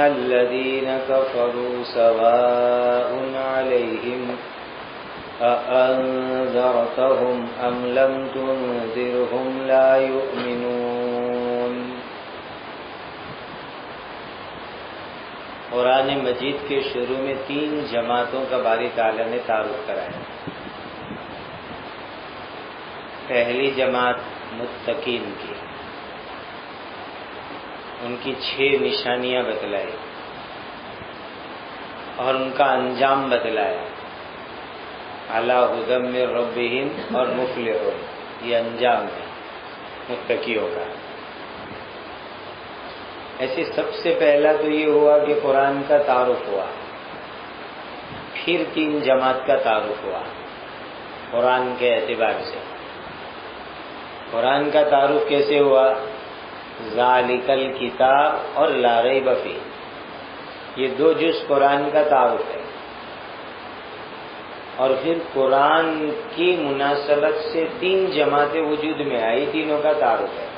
الذين كفروا سواء عليهم أأنذرتهم أم لم تنذرهم لا يؤمنون۔ قرآن مجید کے شروع میں 3 جماعتوں کا باری تعالیٰ نے تعارف کرایا۔ پہلی جماعت متقین کی، ان کی 6 نشانیاں بتلائی اور ان کا انجام بتلایا۔ علی ھدی من ربہم اور مفلحون، یہ انجام ہے متقیوں کا۔ ایسے سب سے پہلا تو یہ ہوا کہ قرآن کا تعارف ہوا، پھر 3 جماعت کا تعارف ہوا قرآن کے اعتبار سے۔ قرآن کا تعارف کیسے ہوا؟ ذالک الکتاب اور لا ریب فیہ، یہ 2 جز قرآن کا تعارف ہے۔ اور پھر قرآن کی مناسبت سے 3 جماعتیں وجود میں آئی، تینوں کا تعارف ہے۔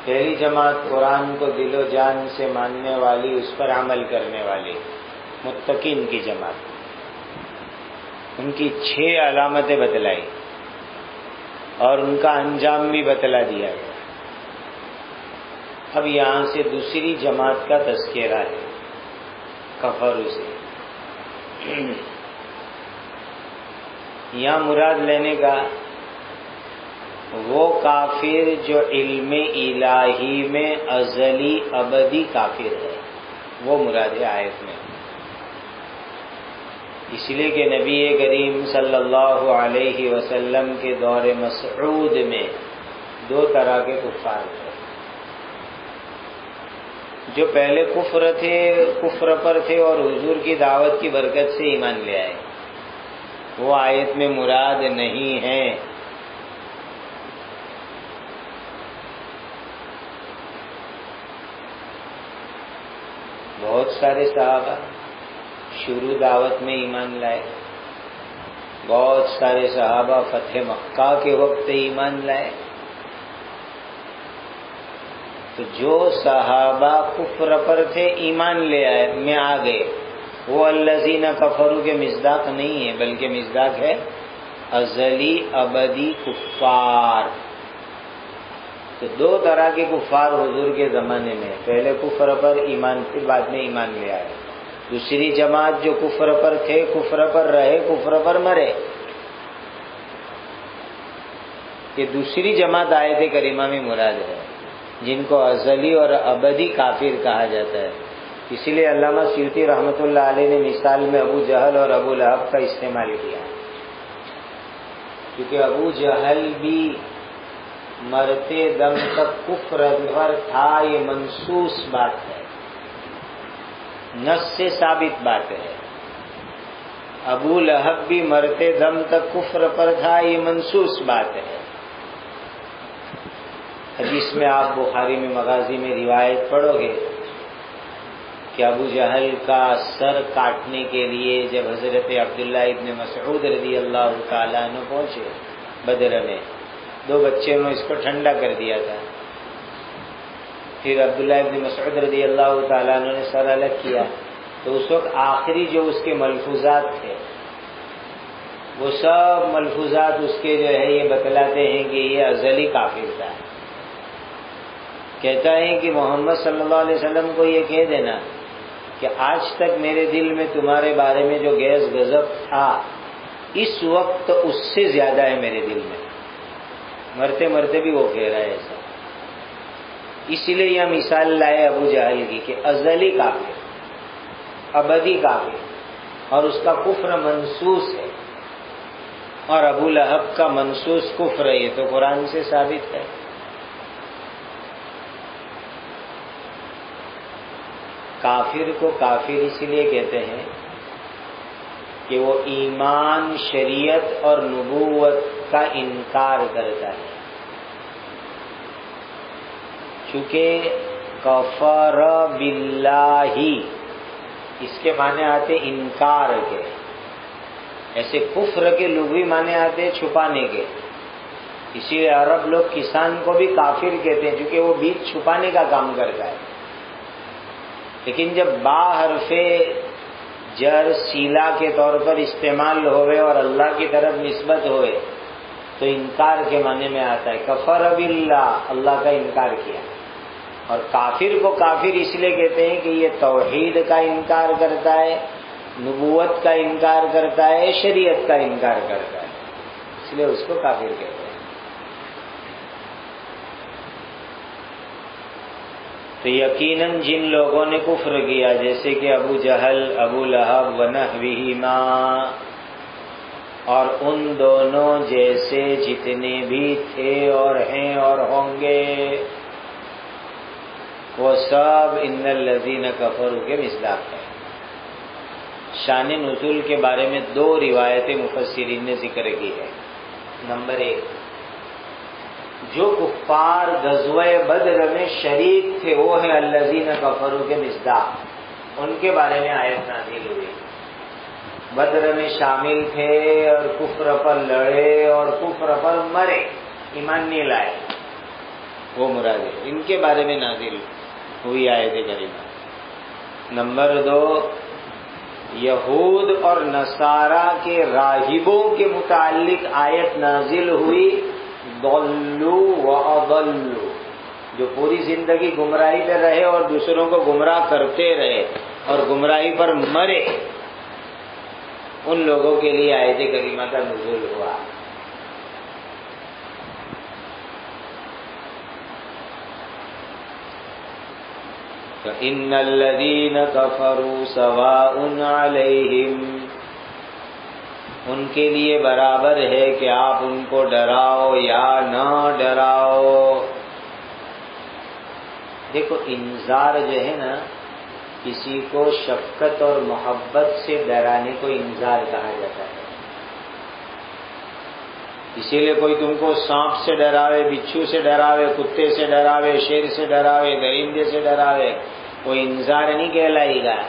پہلی جماعت قرآن کو دل و جان سے ماننے والی، اس پر عمل کرنے والی، متقین کی جماعت، ان کی 6 علامتیں بتلائی اور ان کا انجام بھی بتلا دیا گیا۔ اب یہاں سے دوسری جماعت کا تذکرہ ہے، کفروا سے۔ یہاں مراد لینے کا وہ کافر جو علم الہی میں ازلی ابدی کافر ہے، وہ مراد ہے آیت میں۔ اس لیے کہ نبی کریم صلی اللہ علیہ وسلم کے دور مسعود میں 2 طرح کے کفار تھے۔ جو پہلے کفر پر تھے اور حضور کی دعوت کی برکت سے ایمان لے آئے، وہ آیت میں مراد نہیں ہیں۔ بہت سارے صحابہ شروع دعوت میں ایمان لائے، بہت سارے صحابہ فتح مکہ کے وقت ایمان لائے۔ تو جو صحابہ کفر پر تھے ایمان لے آئے میں آ گئے، وہ الذین کفروا کے مصداق نہیں ہے، بلکہ مصداق ہے ازلی ابدی کفار۔ تو 2 طرح کے کفار حضور کے زمانے میں، پہلے کفر پر ایمان، پھر بعد میں ایمان لے آئے۔ دوسری جماعت جو کفر پر تھے، کفر پر رہے، کفر پر مرے۔ یہ دوسری جماعت آیت کریمہ میں مراد ہے، جن کو ازلی اور ابدی کافر کہا جاتا ہے۔ اسی لیے علامہ سیوطی رحمۃ اللہ علیہ نے مثال میں ابو جہل اور ابو لہب کا استعمال کیا، کیونکہ ابو جہل بھی مرتے دم تک کفر پر تھا، یہ منصوص بات ہے، نص سے ثابت بات ہے۔ ابو لہب بھی مرتے دم تک کفر پر تھا، یہ منصوص بات ہے۔ حدیث میں آپ بخاری میں مغازی میں روایت پڑھو گے کہ ابو جہل کا سر کاٹنے کے لیے جب حضرت عبداللہ ابن مسعود رضی اللہ تعالیٰ عنہ پہنچے بدر میں، 2 بچوں نے اس کو ٹھنڈا کر دیا تھا۔ پھر عبداللہ ابن مسعود رضی اللہ تعالیٰ عنہ نے سر الگ کیا، تو اس وقت آخری جو اس کے ملفوظات تھے، وہ سب ملفوظات اس کے جو ہے یہ بتلاتے ہیں کہ یہ ازلی کافر تھا۔ کہتا ہے کہ محمد صلی اللہ علیہ وسلم کو یہ کہہ دینا کہ آج تک میرے دل میں تمہارے بارے میں جو غیظ غضب تھا، اس وقت اس سے زیادہ ہے میرے دل میں۔ مرتے مرتے بھی وہ کہہ رہا ہے ایسا۔ اس لیے یہ مثال لائے ابو جہل کی کہ ازلی کافر، ابدی کافر، اور اس کا کفر منصوص ہے، اور ابو لہب کا منصوص کفر ہے، یہ تو قرآن سے ثابت ہے۔ کافر کو کافر اس لیے کہتے ہیں کہ وہ ایمان، شریعت اور نبوت کا انکار کرتا ہے۔ چونکہ کفر باللہ، اس کے معنی آتے انکار کے، ایسے کفر کے لغوی معنی آتے چھپانے کے۔ اسی لیے عرب لوگ کسان کو بھی کافر کہتے ہیں، چونکہ وہ بیج چھپانے کا کام کرتا ہے۔ لیکن جب با حرف جر سیلا کے طور پر استعمال ہوئے اور اللہ کی طرف نسبت ہوئے تو انکار کے معنی میں آتا ہے. کفر باللہ، اللہ کا انکار کیا. اور کافر کو کافر اس لیے کہتے ہیں کہ یہ توحید کا انکار کرتا ہے، نبوت کا انکار کرتا ہے، شریعت کا انکار کرتا ہے، اس لیے اس کو کافر کہتے ہیں. تو یقیناً جن لوگوں نے کفر کیا جیسے کہ ابو جہل، ابو لہب ونحوہما، اور ان دونوں جیسے جتنے بھی تھے اور ہیں اور ہوں گے، وہ سب ان الذین کفروا کے مصداق ہیں. شان نزول کے بارے میں دو روایتیں مفسرین نے ذکر کی ہے. نمبر 1، جو کفار غزوہ بدر میں شریک تھے وہ ہیں الذین کفروا کے مصداق، ان کے بارے میں آیت نازل ہوئی. بدر میں شامل تھے اور کفر پر لڑے اور کفر پر مرے، ایمان نہیں لائے، وہ مراد ہے، ان کے بارے میں نازل ہوئی آیت کریمہ. نمبر 2، یہود اور نصارہ کے راہبوں کے متعلق آیت نازل ہوئی ضلوا واضلوا، جو پوری زندگی گمراہی پہ رہے اور دوسروں کو گمراہ کرتے رہے اور گمراہی پر مرے، ان لوگوں کے لیے آیت کریمہ کا نزول ہوا. فَإِنَّ الَّذِينَ كَفَرُوا سَوَاءٌ عَلَيْهِمْ، ان کے لیے برابر ہے کہ آپ ان کو ڈراؤ یا نہ ڈراؤ. دیکھو انذار جو ہے نا، کسی کو شفقت اور محبت سے ڈرانے کو انذار کہا جاتا ہے. اسی لیے کوئی تم کو سانپ سے ڈراوے، بچھو سے ڈراوے، کتے سے ڈراوے، شیر سے ڈراوے، درندے سے ڈراوے، وہ انذار نہیں کہلائے گا.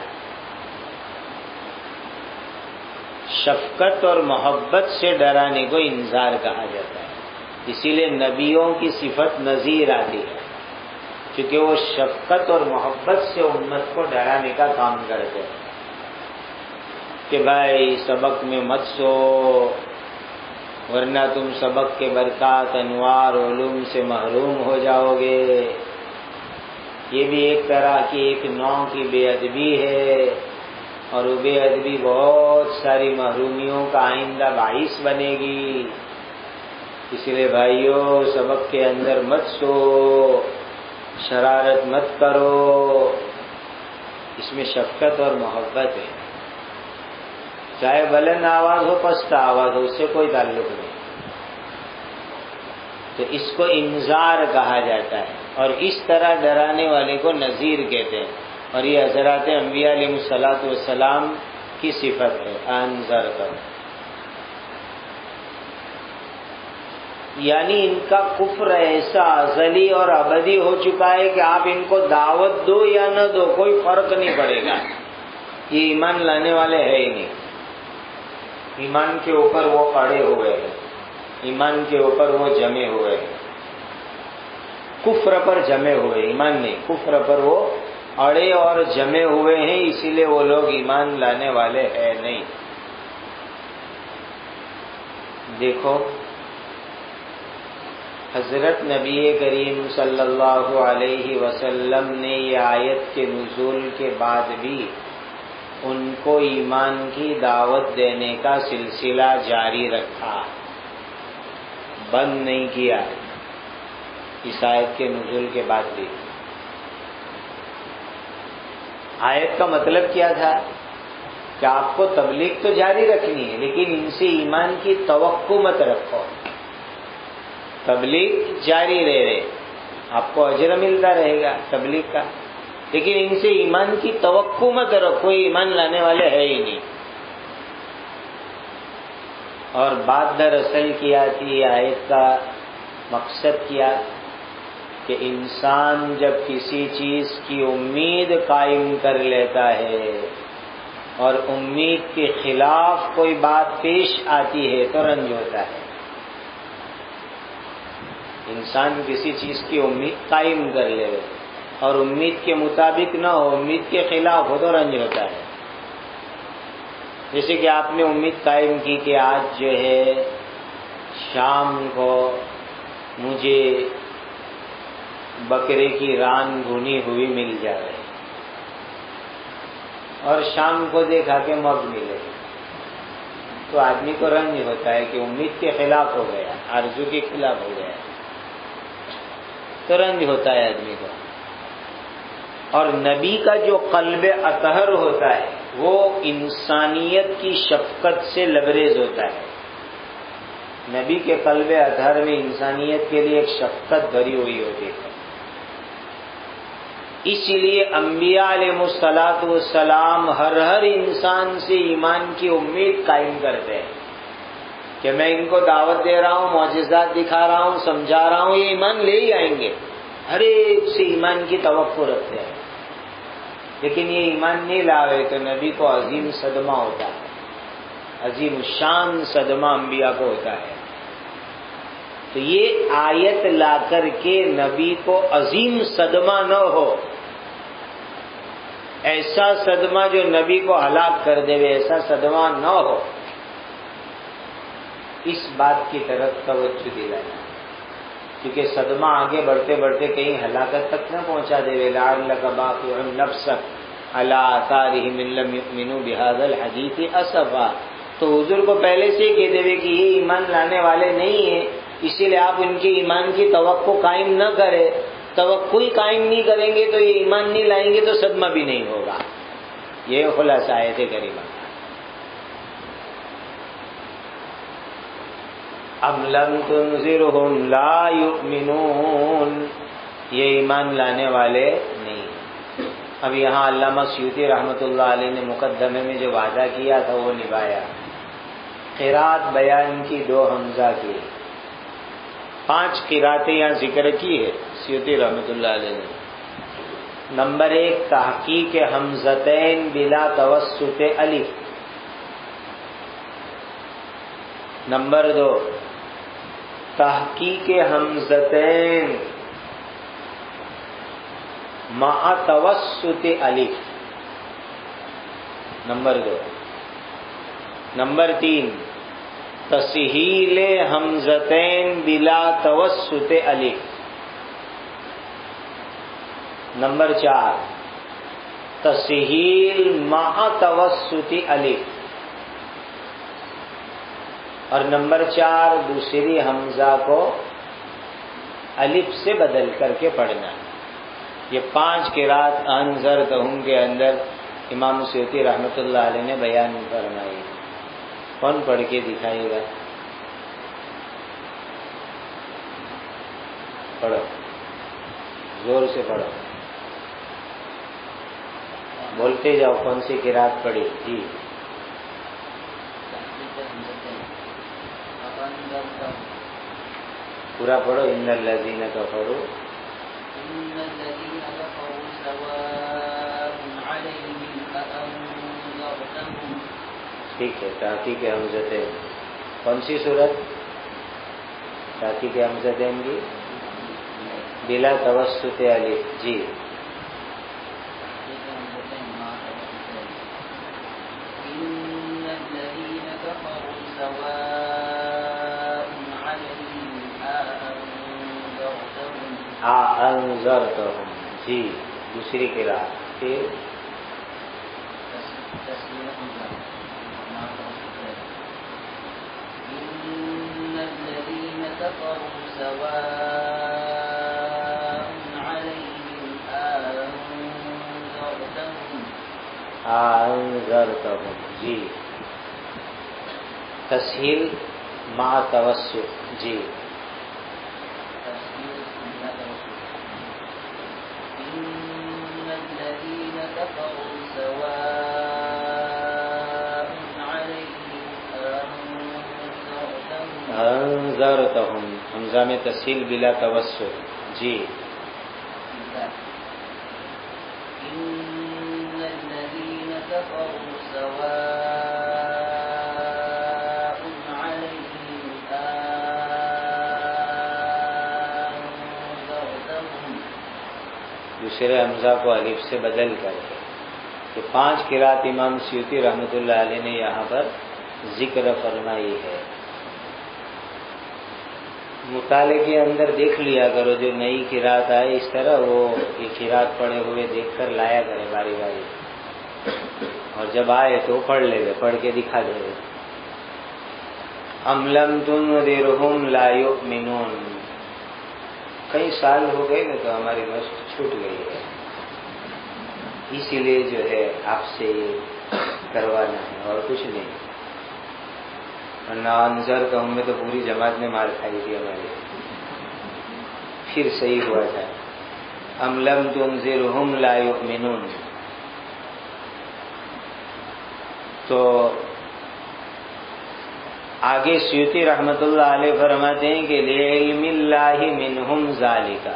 شفقت اور محبت سے ڈرانے کو انذار کہا جاتا ہے. اسی لیے نبیوں کی صفت نذیر آتی ہے، کیونکہ وہ شفقت اور محبت سے امت کو ڈرانے کا کام کرتے ہیں کہ بھائی سبق میں مت سو، ورنہ تم سبق کے برکات، انوار، علوم سے محروم ہو جاؤ گے. یہ بھی ایک طرح کی ایک نوع کی بے ادبی ہے، اور وہ بے ادبی بہت ساری محرومیوں کا آئندہ باعث بنے گی. اس لیے بھائیوں سبق کے اندر مت سو، شرارت مت کرو، اس میں شفقت اور محبت ہے. چاہے بلند آواز ہو پست آواز ہو، اس سے کوئی تعلق نہیں. تو اس کو انذار کہا جاتا ہے، اور اس طرح ڈرانے والے کو نذیر کہتے ہیں. اور یہ حضرات انبیاء علیہ الصلوۃ والسلام کی صفت ہے، انذر کر. یعنی ان کا کفر ایسا ازلی اور ابدی ہو چکا ہے کہ آپ ان کو دعوت دو یا نہ دو کوئی فرق نہیں پڑے گا، یہ ایمان لانے والے ہے ہی نہیں. ایمان کے اوپر وہ اڑے ہوئے ہیں، ایمان کے اوپر وہ جمے ہوئے ہیں. کفر پر جمے ہوئے، ایمان نہیں، کفر پر وہ اڑے اور جمے ہوئے ہیں، اسی لیے وہ لوگ ایمان لانے والے ہیں نہیں. دیکھو حضرت نبی کریم صلی اللہ علیہ وسلم نے یہ آیت کے نزول کے بعد بھی ان کو ایمان کی دعوت دینے کا سلسلہ جاری رکھا، بند نہیں کیا. اس آیت کے نزول کے بعد بھی آیت کا مطلب کیا تھا کہ آپ کو تبلیغ تو جاری رکھنی ہے، لیکن ان سے ایمان کی توقع مت رکھو. تبلیغ جاری رہے، آپ کو اجر ملتا رہے گا تبلیغ کا، لیکن ان سے ایمان کی توقع مت رکھو، ایمان لانے والے ہے ہی نہیں. اور بات دراصل کیا تھی آیت کا مقصد کیا کہ انسان جب کسی چیز کی امید قائم کر لیتا ہے اور امید کے خلاف کوئی بات پیش آتی ہے تو رنج ہوتا ہے. انسان کسی چیز کی امید قائم کر لے اور امید کے مطابق نہ ہو، امید کے خلاف ہو تو رنج ہوتا ہے۔ جیسے کہ آپ نے امید قائم کی کہ آج جو ہے شام کو مجھے بکرے کی ران بھنی ہوئی مل جائے، اور شام کو دیکھا کہ مگ ملے، تو آدمی کو رنج ہوتا ہے کہ امید کے خلاف ہو گیا، آرزو کے خلاف ہو گیا، تو رنج ہوتا ہے آدمی کو۔ اور نبی کا جو قلب اطہر ہوتا ہے وہ انسانیت کی شفقت سے لبریز ہوتا ہے۔ نبی کے قلب اطہر میں انسانیت کے لیے ایک شفقت بھری ہوئی ہوتی ہے۔ اسی لیے انبیاء علیہ السلام ہر انسان سے ایمان کی امید قائم کرتے ہیں کہ میں ان کو دعوت دے رہا ہوں، معجزات دکھا رہا ہوں، سمجھا رہا ہوں، یہ ایمان لے ہی آئیں گے، ہر ایک سے ایمان کی توقع رکھتے ہیں۔ لیکن یہ ایمان نہیں لاوے تو نبی کو عظیم صدمہ ہوتا ہے، عظیم شان صدمہ انبیاء کو ہوتا ہے۔ تو یہ آیت لا کر کے نبی کو عظیم صدمہ نہ ہو، ایسا صدمہ جو نبی کو ہلاک کر دے، ایسا صدمہ نہ ہو، اس بات کی طرف توجہ دلانا، کیونکہ صدمہ آگے بڑھتے بڑھتے کہیں ہلاکت تک نہ پہنچا دے۔ لعلک باخع نفسک علی آثارہم ان لم یؤمنوا بہذا الحدیث اسفا، تو حضور کو پہلے سے ہی کہہ دے کہ یہ ایمان لانے والے نہیں ہیں، اسی لیے آپ ان کے ایمان کی توقع قائم نہ کریں۔ توقع قائم نہیں کریں گے تو یہ ایمان نہیں لائیں گے تو صدمہ بھی نہیں ہوگا۔ یہ خلاصہ آیت کریمہ۔ ام لم تنذرہم لا یؤمنون، یہ ایمان لانے والے نہیں۔ اب یہاں علامہ سیوطی رحمۃ اللہ علیہ نے مقدمے میں جو وعدہ کیا تھا وہ نبھایا۔ قرات بیان کی 2 حمزہ کی، 5 قراتیں یہاں ذکر کی ہے سیوطی رحمۃ اللہ علیہ نے۔ نمبر 1 تحقیق حمزتین بلا توسط الف، نمبر 2 تحقیق حمزتین مع توسط الف، نمبر 2۔ نمبر 3 تسہیل حمزتین بلا توسط الف، نمبر 4 تسہیل مع توسط الف، اور نمبر 4 دوسری حمزہ کو الف سے بدل کر کے پڑھنا۔ یہ 5 قرات انذرتہم کے اندر امام سیوطی رحمۃ اللہ علیہ نے بیان فرمائی۔ کون پڑھ کے دکھائے گا؟ پڑھو، زور سے پڑھو، بولتے جاؤ کون سی قرات پڑھی؟ جی پورا پڑھو۔ ان الذین کفروا ٹھیک ہے۔ تحقیق حمزتین کون سی صورت؟ تحقیق حمزتین کی بلا توسط الف، جی انذرتہم، جی دوسری قرات پھر انذرتہم، جی تسہیل مع توسط، جی انذرتہم، حمزہ میں تسہیل بلا توسط، جی دوسرے حمزہ کو الف سے بدل کر کے. تو 5 قرات امام سیوطی رحمۃ اللہ علیہ نے یہاں پر ذکر فرمائی ہے. مطالعے کے اندر دیکھ لیا کرو جو نئی قرات آئے اس طرح وہ یہ قرات پڑھے ہوئے دیکھ کر لایا کرے باری باری, اور جب آئے تو پڑھ لے گئے, پڑھ کے دکھا دے گئے. ام لم تنذرہم لا یؤمنون. کئی سال ہو گئے تو ہماری مشق چھوٹ گئی ہے, اسی لیے جو ہے آپ سے کروانا ہے اور کچھ نہیں. ورنہ انذر کا میں تو پوری جماعت نے مار کھائی تھی ہماری, پھر صحیح ہوا تھا. ام لم تنذرہم لا یؤمنون. تو آگے سیوطی رحمۃ اللہ علیہ فرماتے ہیں کہ لعلم اللہ منہم ذالک,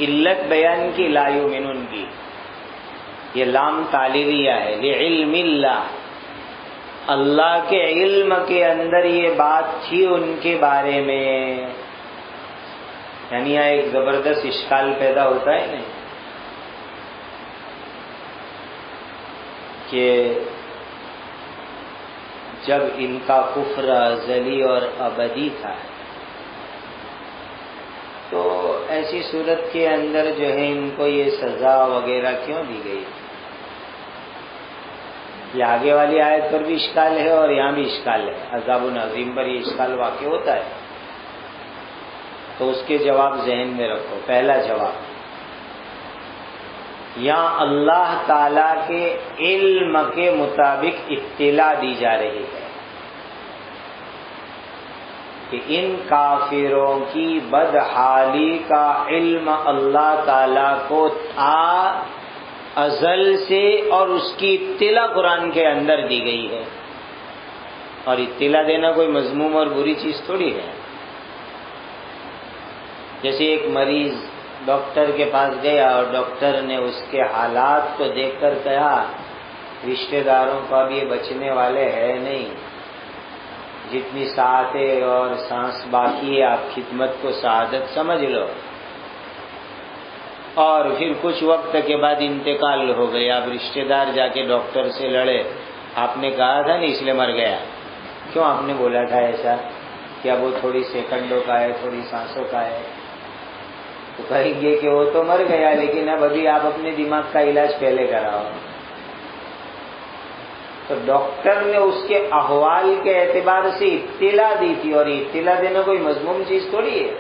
علت بیان کی لا یؤمنون کی, یہ لام تعلیلیہ ہے. لعلم اللہ, اللہ کے علم کے اندر یہ بات تھی ان کے بارے میں. یعنی یہاں ایک زبردست اشکال پیدا ہوتا ہے نا کہ جب ان کا کفر ازلی اور ابدی تھا تو ایسی صورت کے اندر جو ہے ان کو یہ سزا وغیرہ کیوں دی گئی. یہ آگے والی آیت پر بھی اشکال ہے اور یہاں بھی اشکال ہے. عذاب عظیم پر یہ اشکال واقع ہوتا ہے, تو اس کے جواب ذہن میں رکھو. پہلا جواب, یہاں اللہ تعالی کے علم کے مطابق اطلاع دی جا رہی ہے کہ ان کافروں کی بدحالی کا علم اللہ تعالی کو تھا ازل سے, اور اس کی اطلاع قرآن کے اندر دی گئی ہے. اور اطلاع دینا کوئی مذموم اور بری چیز تھوڑی ہے. جیسے ایک مریض ڈاکٹر کے پاس گیا اور ڈاکٹر نے اس کے حالات کو دیکھ کر کہا رشتہ داروں کو اب یہ بچنے والے ہیں نہیں, جتنی ساعتیں اور سانس باقی ہے آپ خدمت کو سعادت سمجھ لو. اور پھر کچھ وقت کے بعد انتقال ہو گئی. آپ رشتہ دار جا کے ڈاکٹر سے لڑے, آپ نے کہا تھا نا اس لیے مر گیا. کیوں آپ نے بولا تھا ایسا کہ اب وہ تھوڑی سیکنڈوں کا ہے, تھوڑی سانسوں کا ہے؟ تو کہیں گے کہ وہ تو مر گیا لیکن اب ابھی آپ اپنے دماغ کا علاج پہلے کراؤ. تو ڈاکٹر نے اس کے احوال کے اعتبار سے اطلاع دی تھی, اور اطلاع دینا کوئی مذموم چیز تھوڑی ہے.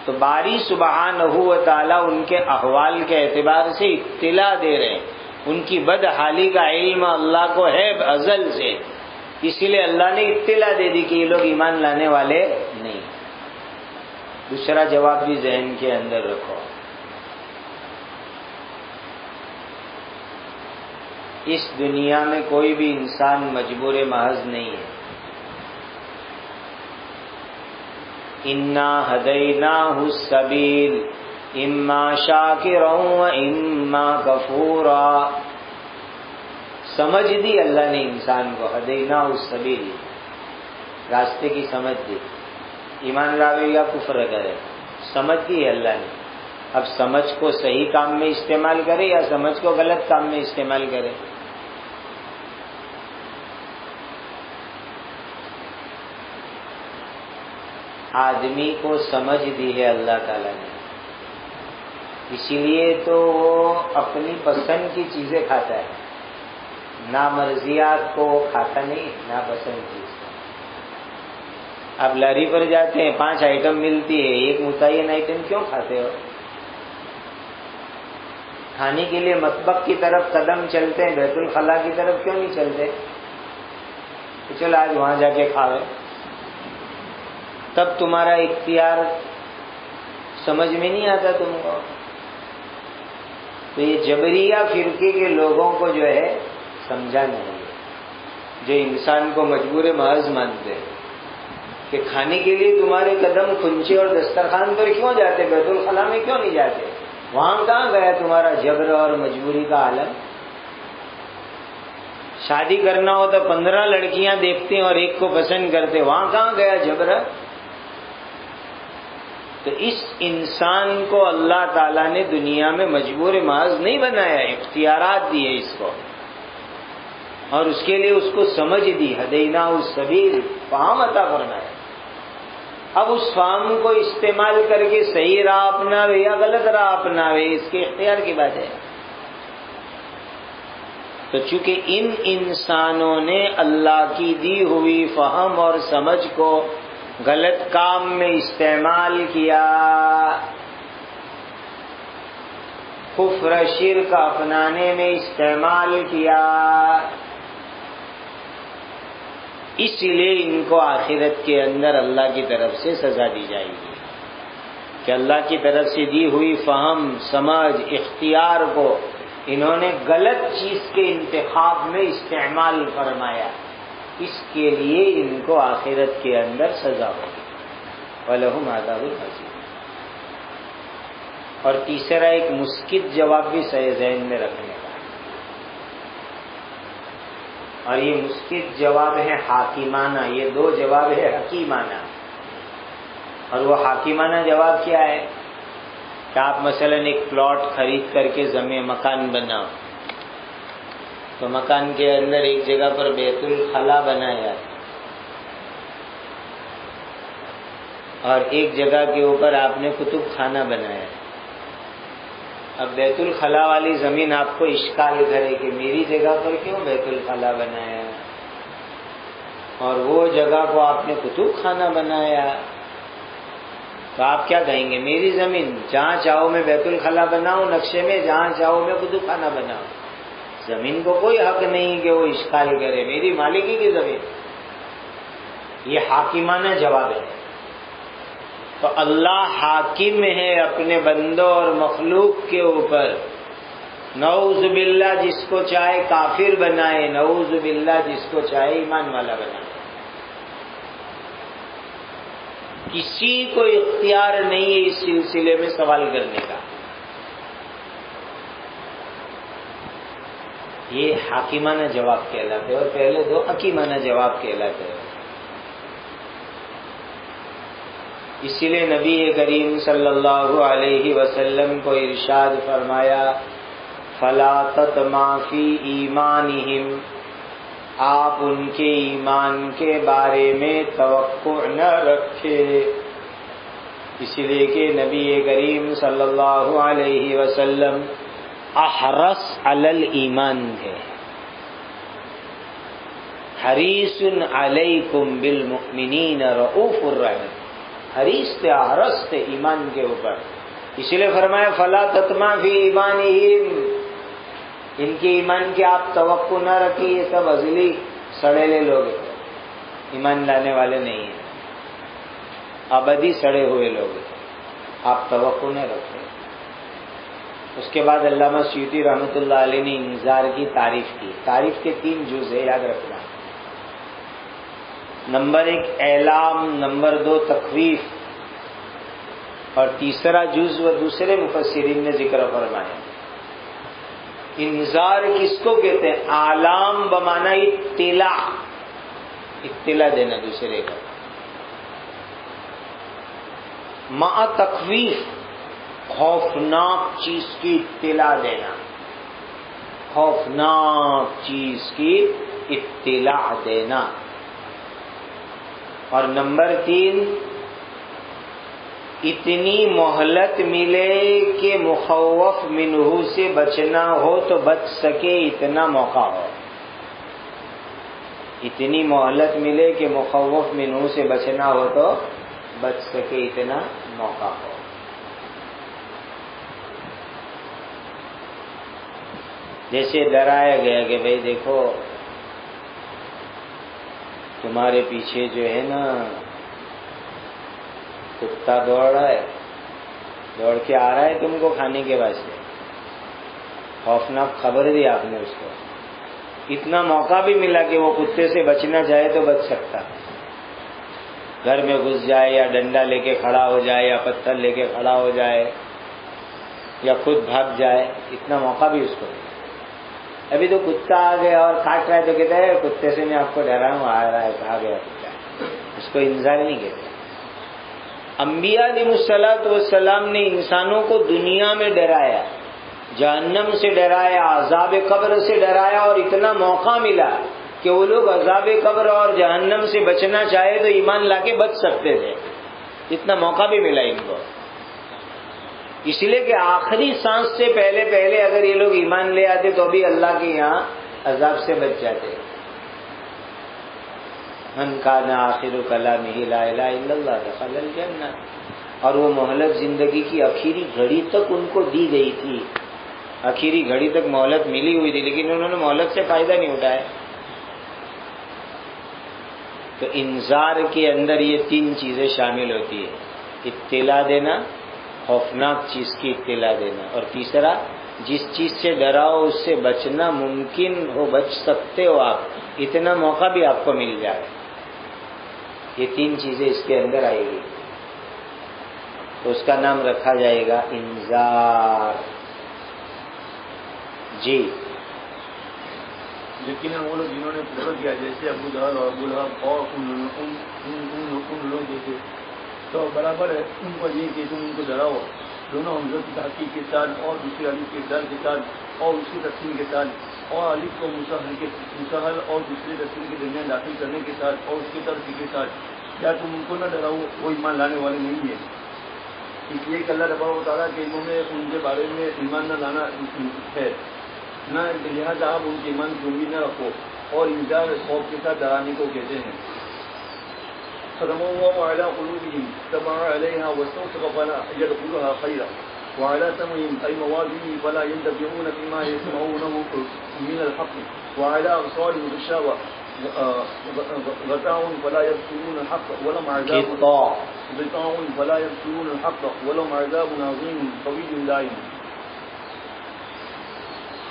تو باری سبحانہ و تعالی ان کے احوال کے اعتبار سے اطلاع دے رہے ہیں. ان کی بدحالی کا علم اللہ کو ہے ازل سے, اسی لیے اللہ نے اطلاع دے دی کہ یہ لوگ ایمان لانے والے نہیں. دوسرا جواب بھی ذہن کے اندر رکھو. اس دنیا میں کوئی بھی انسان مجبور محض نہیں ہے. انا ہدیناہ السبیل اما شاکرا و اما کفورا. سمجھ دی اللہ نے انسان کو, ہدیناہ السبیل, راستے کی سمجھ دی. ایمان لاوے یا کفر کرے, سمجھ دی ہے اللہ نے. اب سمجھ کو صحیح کام میں استعمال کرے یا سمجھ کو غلط کام میں استعمال کرے. آدمی کو سمجھ دی ہے اللہ تعالیٰ نے, اسی لیے تو وہ اپنی پسند کی چیزیں کھاتا ہے. نامرضیات کو کھاتا نہیں, ناپسند چیز. آپ لاری پر جاتے ہیں 5 آئٹم ملتی ہے, ایک متعین آئٹم کیوں کھاتے ہو؟ کھانے کے لیے مطبخ کی طرف قدم چلتے ہیں, بیت الخلاء کی طرف کیوں نہیں چلتے؟ تو چل آج وہاں جا کے کھاؤ. تب تمہارا اختیار سمجھ میں نہیں آتا تم کو. تو یہ جبریہ فرقے کے لوگوں کو جو ہے سمجھانا ہے, جو انسان کو مجبور محض مانتے ہیں کہ کھانے کے لیے تمہارے قدم کھنچے اور دسترخوان پر کیوں جاتے, بیت الخلاء میں کیوں نہیں جاتے؟ وہاں کہاں گیا تمہارا جبر اور مجبوری کا عالم؟ شادی کرنا ہو تو 15 لڑکیاں دیکھتے ہیں اور ایک کو پسند کرتے, وہاں کہاں گیا جبر؟ تو اس انسان کو اللہ تعالیٰ نے دنیا میں مجبور محض نہیں بنایا، اختیارات دیے اس کو، اور اس کے لیے اس کو سمجھ دی، ہدینہ السبیل، فہم عطا فرمایا۔ اب اس فہم کو استعمال کر کے صحیح راہ اپناوے یا غلط راہ اپناوے، اس کے اختیار کی بات ہے۔ تو چونکہ ان انسانوں نے اللہ کی دی ہوئی فہم اور سمجھ کو غلط کام میں استعمال کیا، کفر شرک اپنانے میں استعمال کیا، اس لیے ان کو آخرت کے اندر اللہ کی طرف سے سزا دی جائے گی کہ اللہ کی طرف سے دی ہوئی فہم، سمجھ، اختیار کو انہوں نے غلط چیز کے انتخاب میں استعمال فرمایا، اس کے لیے ان کو آخرت کے اندر سزا ہوگی، وَلَهُمْ عَذَابٌ عَظِيمٌ۔ اور تیسرا ایک مسکت جواب بھی صحیح ذہن میں رکھنے کا، اور یہ مسکت جواب ہے حاکمانہ، یہ دو جواب ہے حکیمانہ۔ اور وہ حاکمانہ جواب کیا ہے کہ آپ مثلا ایک پلاٹ خرید کر کے زمین مکان بناؤ، تو مکان کے اندر ایک جگہ پر بیت الخلا بنایا اور ایک جگہ کے اوپر آپ نے کتب خانہ بنایا۔ اب بیت الخلا والی زمین آپ کو اشکال کرے کہ میری جگہ پر کیوں بیت الخلا بنایا، اور وہ جگہ کو آپ نے کتب خانہ بنایا، تو آپ کیا کہیں گے؟ میری زمین، جہاں چاہو میں بیت الخلا بناؤں نقشے میں، جہاں چاہو میں کتب خانہ بناؤں، زمین کو کوئی حق نہیں کہ وہ اشکال کرے، میری مالکی کی زمین۔ یہ حاکمانہ جواب ہے۔ تو اللہ حاکم ہے اپنے بندوں اور مخلوق کے اوپر، نعوذ باللہ جس کو چاہے کافر بنائے، نعوذ باللہ جس کو چاہے ایمان والا بنائے۔ کسی کو اختیار نہیں ہے اس سلسلے میں سوال کرنے کا۔ یہ حاکمانہ جواب کہلاتے اور پہلے دو حکیمانہ جواب کہلاتے ہیں۔ اسی لیے نبی کریم صلی اللہ علیہ وسلم کو ارشاد فرمایا، فَلَا تَطْمَعْ فِي ایمانہم، آپ ان کے ایمان کے بارے میں توقع نہ رکھے، اس لیے کہ نبی کریم صلی اللہ علیہ وسلم احرص علی الایمان ہے، حریص علیکم بالمؤمنین رؤوف الرحیم، حریص تھے، احرص تھے ایمان کے اوپر، اس لیے فرمایا فلا تطمع فی ایمانہم، ان کے ایمان کی آپ توقع نہ رکھیں، یہ سب ازلی سڑے لوگ ہیں، ایمان لانے والے نہیں ہیں، ابدی سڑے ہوئے لوگ ہیں، آپ توقع نہ رکھیں۔ اس کے بعد علامہ سیوطی رحمۃ اللہ علیہ نے انذار کی تعریف کی، تعریف کے 3 جز ہے، یاد رکھنا۔ نمبر 1 اعلام، نمبر 2 تخویف، اور تیسرا جز و دوسرے مفسرین نے ذکر فرمایا۔ انذار کس کو کہتے ہیں؟ اعلام بمعنی اطلاع، اطلاع دینا دوسرے کا، مع تخویف، خوفناک چیز کی اطلاع دینا، خوفناک چیز کی اطلاع دینا۔ اور نمبر 3 اتنی مہلت ملے کہ مخوف منہ سے بچنا ہو تو بچ سکے، اتنا موقع ہو، اتنی مہلت ملے کہ مخوف منہ سے بچنا ہو تو بچ سکے، اتنا موقع ہو۔ جیسے ڈرایا گیا کہ بھئی دیکھو تمہارے پیچھے جو ہے نا کتا دوڑ رہا ہے، دوڑ کے آ رہا ہے تم کو کھانے کے واسطے، خوفناک خبر دی آپ نے اس کو، اتنا موقع بھی ملا کہ وہ کتے سے بچنا چاہے تو بچ سکتا، گھر میں گھس جائے یا ڈنڈا لے کے کھڑا ہو جائے یا پتھر لے کے کھڑا ہو جائے یا خود بھاگ جائے، اتنا موقع بھی اس کو ملا۔ ابھی تو کتا آ گیا اور کاٹ رہا ہے تو کہتا ہے کتے سے میں آپ کو ڈرا ہوں، آ رہا ہے، آ گیا کتا، اس کو انذار نہیں کہتے۔ انبیاء علیہ الصلوۃ والسلام نے انسانوں کو دنیا میں ڈرایا، جہنم سے ڈرایا، عذاب قبر سے ڈرایا، اور اتنا موقع ملا کہ وہ لوگ عذاب قبر اور جہنم سے بچنا چاہے تو ایمان لا کے بچ سکتے تھے، اتنا موقع بھی ملا ان کو. اس لیے کہ آخری سانس سے پہلے اگر یہ لوگ ایمان لے آتے تو بھی اللہ کے یہاں عذاب سے بچ جاتے. من کان آخر کلامہ لا الہ الا اللہ دخل الجنہ. اور وہ مہلت زندگی کی آخری گھڑی تک ان کو دی گئی تھی، آخری گھڑی تک مہلت ملی ہوئی تھی، لیکن انہوں نے مہلت سے فائدہ نہیں اٹھایا. تو انذار کے اندر یہ 3 چیزیں شامل ہوتی ہے: اطلاع دینا، خوفناک چیز کی اطلاع دینا، اور تیسرا جس چیز سے ڈراؤ اس سے بچنا ممکن ہو، بچ سکتے ہو آپ، اتنا موقع بھی آپ کو مل جائے. یہ 3 چیزیں اس کے اندر آئے گی تو اس کا نام رکھا جائے گا انذار. جی لیکن وہ لوگ جنہوں نے کفر کیا جیسے ابو جہل اور ابو لہب اور ان لوگ جیسے، تو برابر ہے ان کو یہ کہ تم ان کو ڈراؤ دونوں حمزوں کی تحقیق کے ساتھ اور دوسرے الف کے ڈر کے ساتھ اور اس کی تقسیم کے ساتھ اور الف کو مسہل اور دوسرے تقسیم کے درمیان داخل کرنے کے ساتھ اور اس کے ترقی کے ساتھ. کیا تم ان کو نہ ڈراؤ؟ وہ ایمان لانے والے نہیں ہیں. اس لیے کہ اللہ تبارک و تعالیٰ کے علموں میں ان کے بارے میں ایمان نہ لانا ہے، نہ لہٰذا آپ ان کے ایمان کی امید نہ رکھو، اور انذار خوف کے ساتھ ڈرانے کو کہتے ہیں. ختم الله على قلوبهم تبع عليها واستوثق فلا يدخلها خيرا وعلى سمعهم أي موازين فلا ينتبهون فيما يسمعونه من الحق وعلى أبصارهم غشاوة غطاء فلا يبصرون الحق ولهم عذاب غطاء فلا يبصرون الحق ولهم عذاب عظيم طويل دائم.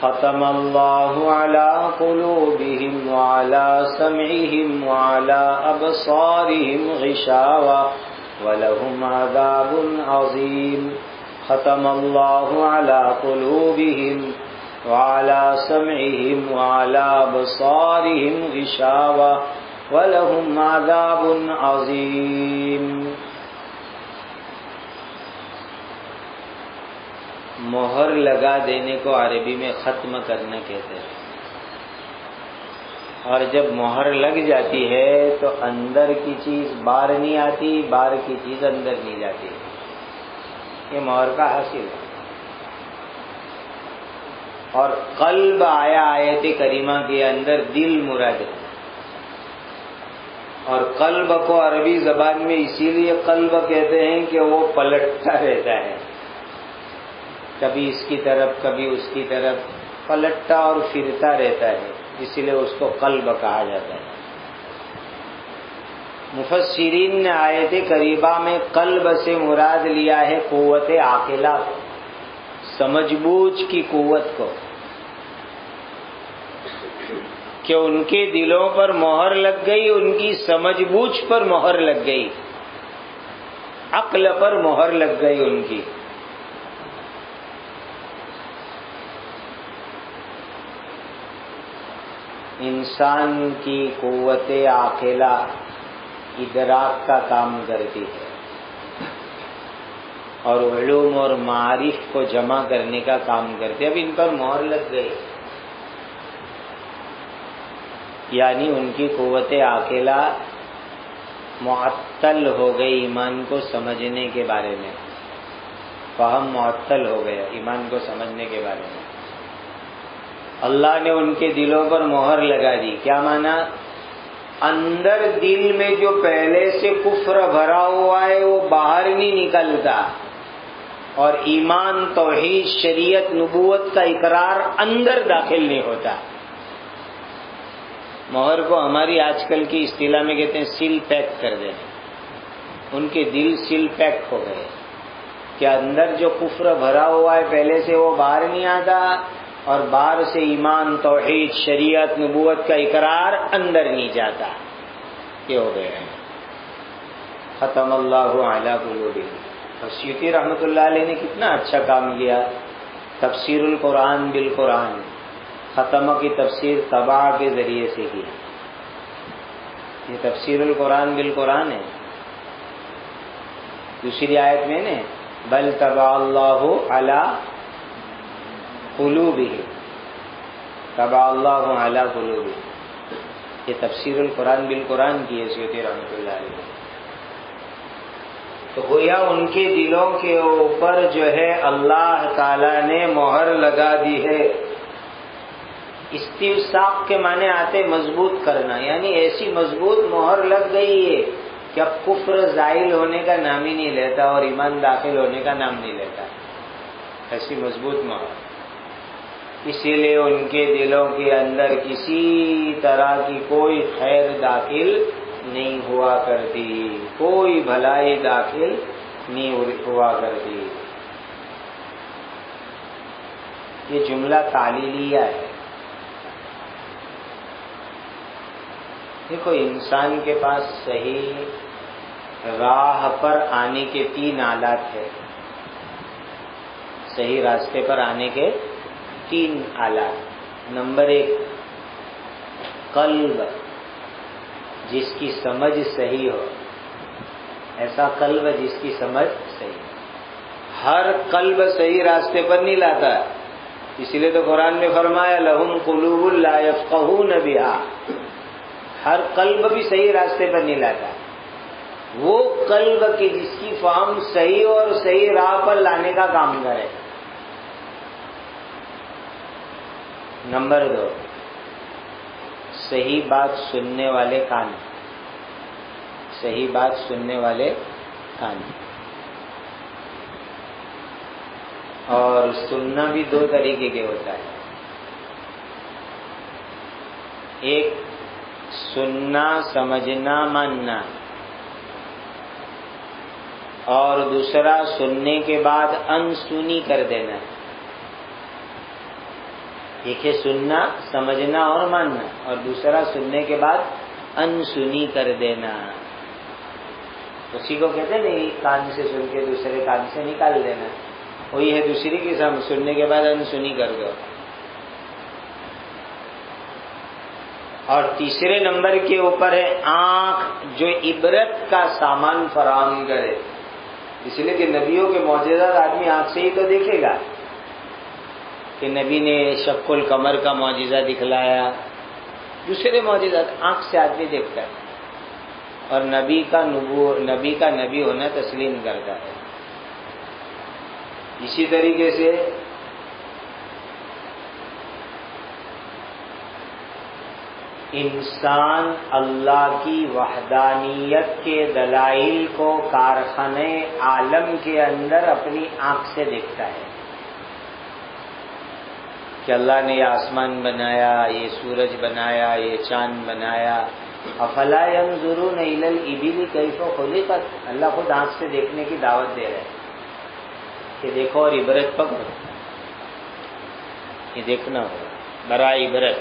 ختم اللہ علی قلوبہم وعلی سمعہم وعلی ابصارہم غشاوہ ولہم عذاب عظیم. ختم اللہ علی قلوبہم وعلی سمعہم وعلی ابصارہم غشاوہ ولہم عذاب عظیم. مہر لگا دینے کو عربی میں ختم کرنا کہتے ہیں. اور جب مہر لگ جاتی ہے تو اندر کی چیز باہر نہیں آتی، باہر کی چیز اندر نہیں جاتی. یہ مہر کا حاصل ہے. اور قلب آیا آیت کریمہ کے اندر دل مراد ہے. اور قلب کو عربی زبان میں اسی لیے قلب کہتے ہیں کہ وہ پلٹتا رہتا ہے، کبھی اس کی طرف کبھی اس کی طرف پلٹتا اور پھرتا رہتا ہے، اسی لیے اس کو قلب کہا جاتا ہے. مفسرین نے آیت کریمہ میں قلب سے مراد لیا ہے قوت عاقلہ، سمجھ بوجھ کی قوت کو، کہ ان کے دلوں پر مہر لگ گئی، ان کی سمجھ بوجھ پر مہر لگ گئی، عقل پر مہر لگ گئی ان کی. انسان کی قوت عاقلہ ادراک کا کام کرتی ہے اور علوم اور معارف کو جمع کرنے کا کام کرتی ہے. اب ان پر مہر لگ گئی، یعنی ان کی قوت عاقلہ معطل ہو گئی ایمان کو سمجھنے کے بارے میں، فہم معطل ہو گیا ایمان کو سمجھنے کے بارے میں. اللہ نے ان کے دلوں پر مہر لگا دی. کیا مانا؟ اندر دل میں جو پہلے سے کفر بھرا ہوا ہے وہ باہر نہیں نکلتا، اور ایمان، توحید، شریعت، نبوت کا اقرار اندر داخل نہیں ہوتا. مہر کو ہماری آج کل کی اصطلاح میں کہتے ہیں سیل پیک کر دینا. ان کے دل سیل پیک ہو گئے کہ اندر جو کفر بھرا ہوا ہے پہلے سے وہ باہر نہیں آتا، اور باہر سے ایمان، توحید، شریعت، نبوت کا اقرار اندر نہیں جاتا. یہ ہو گئے ہیں. ختم اللہ علی قلوبہم. اور سیوطی رحمۃ اللہ علیہ نے کتنا اچھا کام کیا، تفسیر القرآن بالقرآن، ختم کی تفسیر طبع کے ذریعے سے کی. یہ تفسیر القرآن بالقرآن ہے. دوسری آیت میں نے بل طبع اللہ علی قلوبہم، طبع اللہ علی قلوبہم، یہ تفسیر القرآن بالقرآن کی ہے سیوطی رحمۃ اللہ علیہ۔ تو گویا ان کے دلوں کے اوپر جو ہے اللہ تعالی نے مہر لگا دی ہے۔ استوثاق کے معنی آتے مضبوط کرنا، یعنی ایسی مضبوط مہر لگ گئی ہے کہ اب کفر زائل ہونے کا نام ہی نہیں لیتا اور ایمان داخل ہونے کا نام نہیں لیتا، ایسی مضبوط مہر۔ اسی لیے ان کے دلوں کے اندر کسی طرح کی کوئی خیر داخل نہیں ہوا کرتی، کوئی بھلائی داخل نہیں ہوا کرتی۔ یہ جملہ تعلیلیہ ہے۔ دیکھو انسان کے پاس صحیح راہ پر آنے کے 3 آلات ہیں، صحیح راستے پر آنے کے 3 آلات۔ نمبر 1 قلب، جس کی سمجھ صحیح ہو، ایسا قلب جس کی سمجھ صحیح۔ ہر قلب صحیح راستے پر نہیں لاتا، اس لیے تو قرآن میں فرمایا لہم قلوب لا یفقہون بہا، ہر قلب بھی صحیح راستے پر نہیں لاتا۔ وہ قلب کی جس کی فہم صحیح اور صحیح راہ پر لانے کا کام کرے۔ نمبر 2 صحیح بات سننے والے کان، صحیح بات سننے والے کان۔ اور سننا بھی 2 طریقے کے ہوتا ہے، ایک سننا سمجھنا ماننا، اور دوسرا سننے کے بعد انسنی کر دینا۔ ایک ہے سننا سمجھنا اور ماننا، اور دوسرا سننے کے بعد انسنی کر دینا۔ اسی کو کہتے ہیں نہیں کان سے سن کے دوسرے کان سے نکال دینا، وہی ہے دوسری قسم، سننے کے بعد انسنی کر دو۔ اور تیسرے نمبر کے اوپر ہے آنکھ، جو عبرت کا سامان فراہم کرے، اس لیے کہ نبیوں کے معجزات آدمی آنکھ سے ہی تو دیکھے گا، کہ نبی نے شق القمر کا معجزہ دکھلایا، دوسرے معجزات آنکھ سے آدمی دیکھتا ہے اور نبی کا نبی ہونا تسلیم کرتا ہے۔ اسی طریقے سے انسان اللہ کی وحدانیت کے دلائل کو کارخانے عالم کے اندر اپنی آنکھ سے دیکھتا ہے کہ اللہ نے یہ آسمان بنایا، یہ سورج بنایا، یہ چاند بنایا۔ افلا ينظرون الى الابل کیف خلقت، اللہ خود آنکھ سے دیکھنے کی دعوت دے رہے ہیں کہ دیکھو اور عبرت پکڑو، یہ دیکھنا ہوگا برائے عبرت۔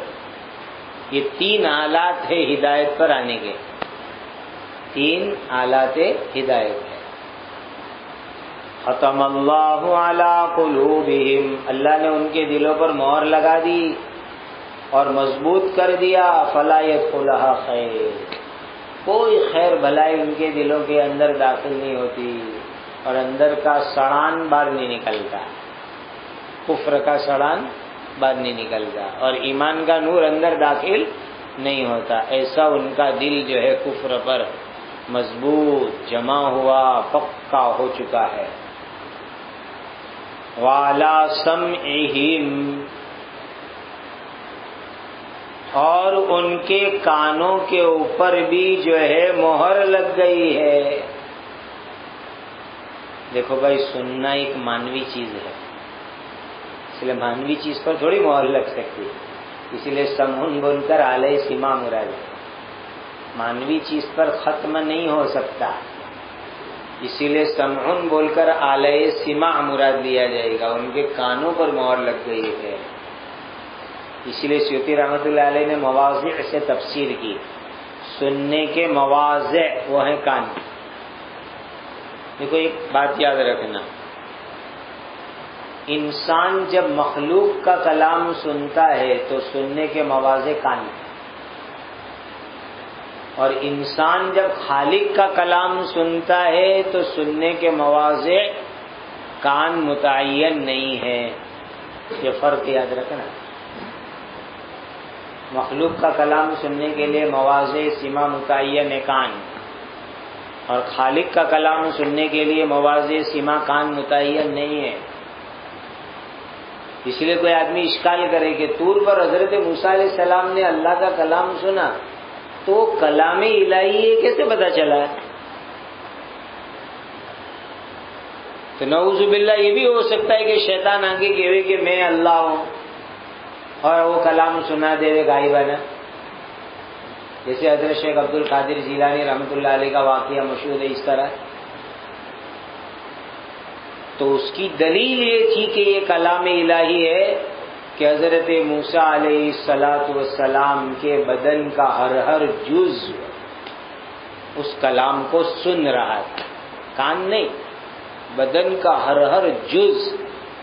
یہ 3 آلات ہے ہدایت پر آنے کے، 3 آلات ہدایت ہے۔ ختم اللہ علی قلوبہم، اللہ نے ان کے دلوں پر مہر لگا دی اور مضبوط کر دیا۔ فلا یدخلھا خیر، کوئی خیر بھلائی ان کے دلوں کے اندر داخل نہیں ہوتی، اور اندر کا سڑان باہر نہیں نکلتا، کفر کا سڑان باہر نہیں نکلتا، اور ایمان کا نور اندر داخل نہیں ہوتا۔ ایسا ان کا دل جو ہے کفر پر مضبوط جمع ہوا، پکا ہو چکا ہے۔ وَعَلَىٰ سَمْعِهِمْ، اور ان کے کانوں کے اوپر بھی جو ہے مہر لگ گئی ہے۔ دیکھو بھائی، سننا ایک مانوی چیز ہے، اس لیے مانوی چیز پر تھوڑی مہر لگ سکتی ہے، اس لیے سمعن بول کر علیہ سماع مراد، مانوی چیز پر ختم نہیں ہو سکتا، اسی لیے سمعن بول کر علیہ سماع مراد لیا جائے گا، ان کے کانوں پر مہر لگ گئی ہے۔ اسی لیے سیوطی رحمۃ اللہ علیہ نے مواضع سے تفسیر کی، سننے کے مواضع وہ ہیں کان۔ دیکھو ایک بات یاد رکھنا، انسان جب مخلوق کا کلام سنتا ہے تو سننے کے مواضع کان ہیں، اور انسان جب خالق کا کلام سنتا ہے تو سننے کے مواضع کان متعین نہیں ہے. یہ فرق یاد رکھنا. مخلوق کا کلام سننے کے لیے مواضع سما متعین ہے کان، اور خالق کا کلام سننے کے لیے مواضع سما کان متعین نہیں ہے. اس لیے کوئی آدمی اشکال کرے کہ طور پر حضرت موسیٰ علیہ السلام نے اللہ کا کلام سنا تو کلام الہی ہے کیسے پتا چلا؟ تو نعوذ باللہ یہ بھی ہو سکتا ہے کہ شیطان آگے کہے کہ میں اللہ ہوں اور وہ کلام سنا دے غائبانہ، جیسے حضرت شیخ عبد القادر جیلانی رحمۃ اللہ علیہ کا واقعہ مشہور ہے اس طرح. تو اس کی دلیل یہ تھی کہ یہ کلام الہی ہے کہ حضرت موسیٰ علیہ السلام کے بدن کا ہر جز اس کلام کو سن رہا تھا. کان نہیں، بدن کا ہر جز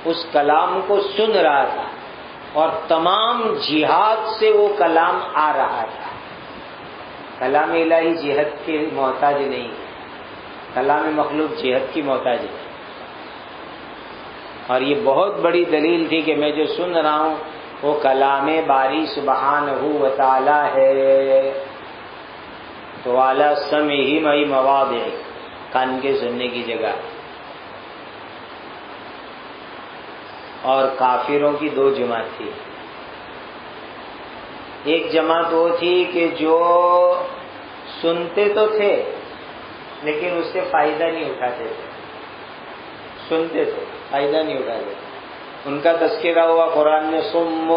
اس کلام کو سن رہا تھا، اور تمام جہات سے وہ کلام آ رہا تھا. کلام الہی جہت کے محتاج نہیں، کلام مخلوق جہت کی محتاج ہے. اور یہ بہت بڑی دلیل تھی کہ میں جو سن رہا ہوں وہ کلام باری سبحانہ و تعالی ہے. تو اعلیٰ سمعہ مئی مواضع، کان کے سننے کی جگہ. اور کافروں کی دو جماعت تھی. ایک جماعت وہ تھی کہ جو سنتے تو تھے لیکن اس سے فائدہ نہیں اٹھاتے تھے. سنتے تھے، فائدہ نہیں اٹھاتے. ان کا تذکرہ ہوا قرآن میں، صم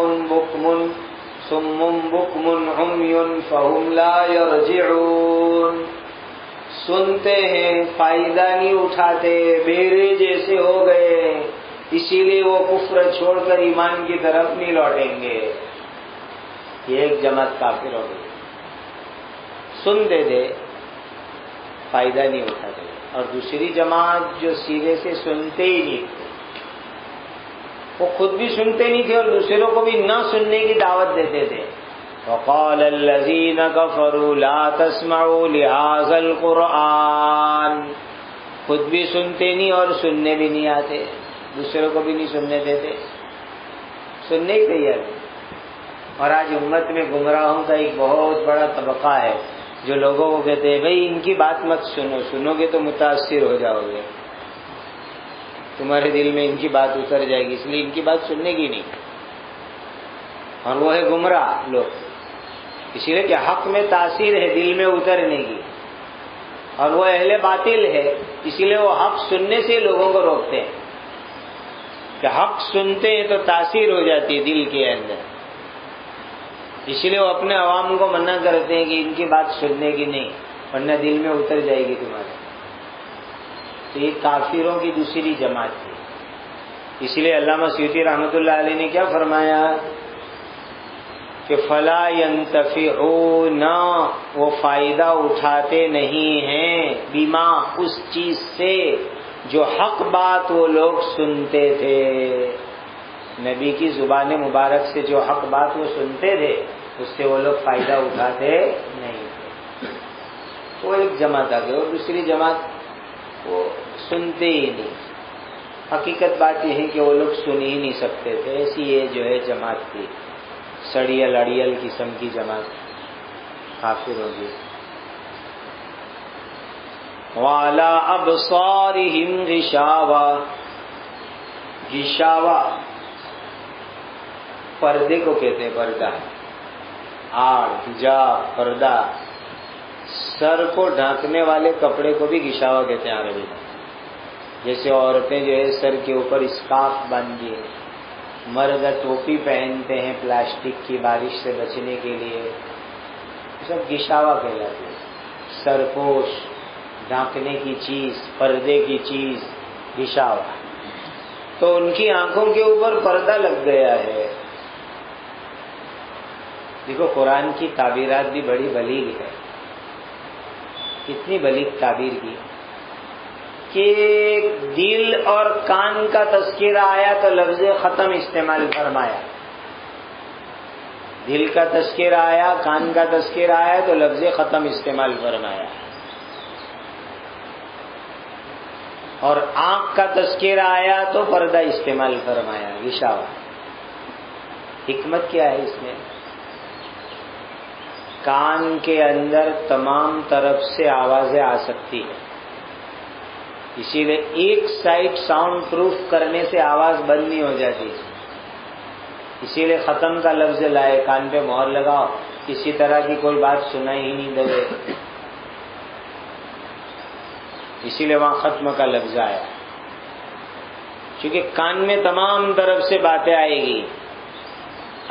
بکم عمی فہم لا یرجعون. سنتے ہیں، فائدہ نہیں اٹھاتے، بیرے جیسے ہو گئے، اسی لیے وہ کفر چھوڑ کر ایمان کی طرف نہیں لوٹیں گے. یہ ایک جماعت کافر ہو گئی. سنتے تھے، فائدہ نہیں اٹھاتے. اور دوسری جماعت جو سیدھے سے سنتے ہی نہیں تھے، وہ خود بھی سنتے نہیں تھے اور دوسروں کو بھی نہ سننے کی دعوت دیتے تھے. وقال الذين كفروا لا تسمعوا لهذا القرآن. خود بھی سنتے نہیں اور سننے بھی نہیں آتے، دوسروں کو بھی نہیں سننے دیتے، سننے ہی تیار نہیں. اور آج امت میں گمراہوں کا ایک بہت بڑا طبقہ ہے جو لوگوں کو کہتے ہیں بھئی ان کی بات مت سنو، سنو گے تو متاثر ہو جاؤ گے، تمہارے دل میں ان کی بات اتر جائے گی، اس لیے ان کی بات سننے کی نہیں. اور وہ ہے گمراہ لوگ، اسی لیے کہ حق میں تاثیر ہے دل میں اترنے کی، اور وہ اہل باطل ہے، اسی لیے وہ حق سننے سے لوگوں کو روکتے ہیں کہ حق سنتے ہیں تو تاثیر ہو جاتی ہے دل کے اندر. اسی لیے وہ اپنے عوام کو منع کرتے ہیں کہ ان کی بات سننے کی نہیں، ورنہ دل میں اتر جائے گی تمہارے. تو یہ کافروں کی دوسری جماعت تھی. اسی لیے علامہ سیوطی رحمۃ اللہ علیہ نے کیا فرمایا کہ فلا ينتفعون، وہ فائدہ اٹھاتے نہیں ہیں، بما، اس چیز سے جو حق بات وہ لوگ سنتے تھے. نبی کی زبان مبارک سے جو حق بات وہ سنتے تھے اس سے وہ لوگ فائدہ اٹھاتے نہیں تھے. وہ ایک جماعت آ گئی، اور دوسری جماعت وہ سنتے ہی نہیں. حقیقت بات یہ ہے کہ وہ لوگ سن ہی نہیں سکتے تھے. ایسی یہ جو ہے جماعت تھی، سڑیل اڑیل قسم کی جماعت، کافر ہوگی. وَعَلَىٰ أَبْصَارِهِمْ غِشَاوَةٌ. غشاوہ پردے کو کہتے ہیں، پردہ، آڑ، حجاب، پردہ. سر کو ڈھانکنے والے کپڑے کو بھی غشاوہ کہتے ہیں عربی میں. جیسے عورتیں جو ہے سر کے اوپر اسکارف باندھی ہے، مرد ٹوپی پہنتے ہیں پلاسٹک کی بارش سے بچنے کے لیے، سب غشاوہ کہلاتے ہیں. سرپوش، ڈھانکنے کی چیز، پردے کی چیز، غشاوہ. تو ان کی آنکھوں کے اوپر پردہ لگ گیا ہے. دیکھو قرآن کی تعبیرات بھی بڑی بلیغ ہے. کتنی بلیغ تعبیر کی کہ دل اور کان کا تذکرہ آیا تو لفظ ختم استعمال فرمایا. دل کا تذکرہ آیا، کان کا تذکرہ آیا تو لفظ ختم استعمال فرمایا، اور آنکھ کا تذکرہ آیا تو پردہ استعمال فرمایا، غشاوہ۔ حکمت کیا ہے اس میں؟ کان کے اندر تمام طرف سے آوازیں آ سکتی ہیں، اسی لیے ایک سائڈ ساؤنڈ پروف کرنے سے آواز بند نہیں ہو جاتی، اسی لیے ختم کا لفظ لائے، کان پہ مہر لگاؤ، کسی طرح کی کوئی بات سنائی ہی نہیں دے، اسی لیے وہاں ختم کا لفظ آیا، کیونکہ کان میں تمام طرف سے باتیں آئے گی،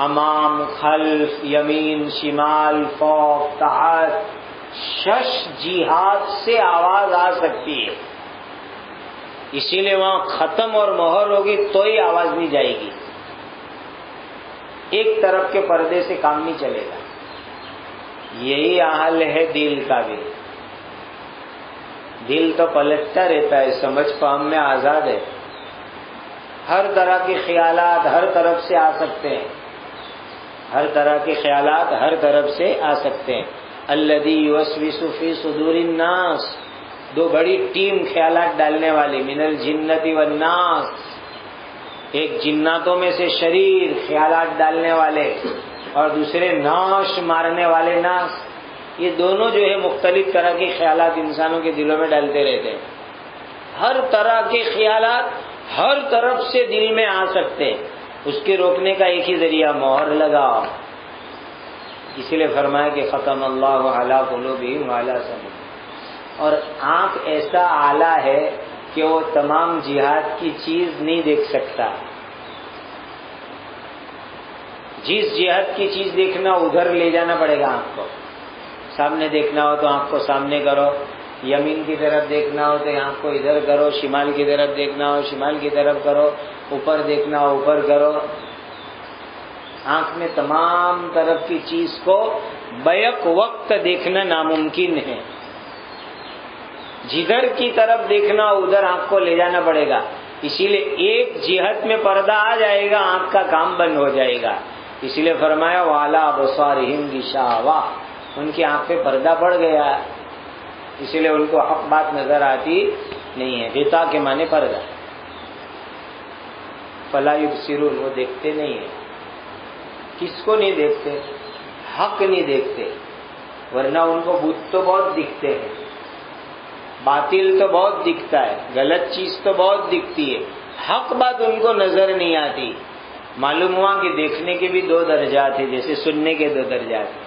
امام، خلف، یمین، شمال، فوق، تحت، شش جہات سے آواز آ سکتی ہے، اسی لیے وہاں ختم اور مہر ہوگی تو ہی آواز نہیں جائے گی، ایک طرف کے پردے سے کام نہیں چلے گا۔ یہی حال ہے دل کا بھی، دل تو پلٹتا رہتا ہے، سمجھ فہم میں آزاد ہے، ہر طرح کے خیالات ہر طرف سے آ سکتے ہیں، ہر طرح کے خیالات ہر طرف سے آ سکتے ہیں۔ الذی یوسوس فی صدور الناس، دو بڑی ٹیم خیالات ڈالنے والی، من الجنۃ والناس، ایک جناتوں میں سے شریر خیالات ڈالنے والے اور دوسرے ناش مارنے والے ناس، یہ دونوں جو ہے مختلف طرح کے خیالات انسانوں کے دلوں میں ڈالتے رہتے ہیں، ہر طرح کے خیالات ہر طرف سے دل میں آ سکتے ہیں، اس کے روکنے کا ایک ہی ذریعہ مہر لگاؤ، اسی لیے فرمایا کہ ختم اللہ علی قلوبہم وعلی سمعہم۔ اور آنکھ ایسا آلہ ہے کہ وہ تمام جہات کی چیز نہیں دیکھ سکتا، جس جہت کی چیز دیکھنا ادھر لے جانا پڑے گا آنکھ کو، سامنے دیکھنا ہو تو آنکھ کو سامنے کرو، یمین کی طرف دیکھنا ہو تو آنکھ کو ادھر کرو، شمال کی طرف دیکھنا ہو شمال کی طرف کرو، اوپر دیکھنا ہو اوپر کرو۔ آنکھ میں تمام طرف کی چیز کو بیک وقت دیکھنا ناممکن ہے، جدھر کی طرف دیکھنا ہو ادھر آنکھ کو لے جانا پڑے گا، اسی لیے ایک جہت میں پردہ آ جائے گا آنکھ کا کام بند ہو جائے گا، اسی لیے فرمایا وَعَلَىٰ أَبْصَارِهِمْ غِشَاوَةٌ، ان کی آنکھ پہ پردہ پڑ گیا، اسی لیے ان کو حق بات نظر آتی نہیں ہے، غطا کے معنی پردہ، فَلَا يُبْصِرُونَ، وہ دیکھتے نہیں ہیں، کس کو نہیں دیکھتے؟ حق نہیں دیکھتے، ورنہ ان کو بت تو بہت دکھتے ہیں، باطل تو بہت دکھتا ہے، غلط چیز تو بہت دکھتی ہے، حق بات ان کو نظر نہیں آتی۔ معلوم ہوا کہ دیکھنے کے بھی دو درجات ہیں، جیسے سننے کے دو درجات ہیں،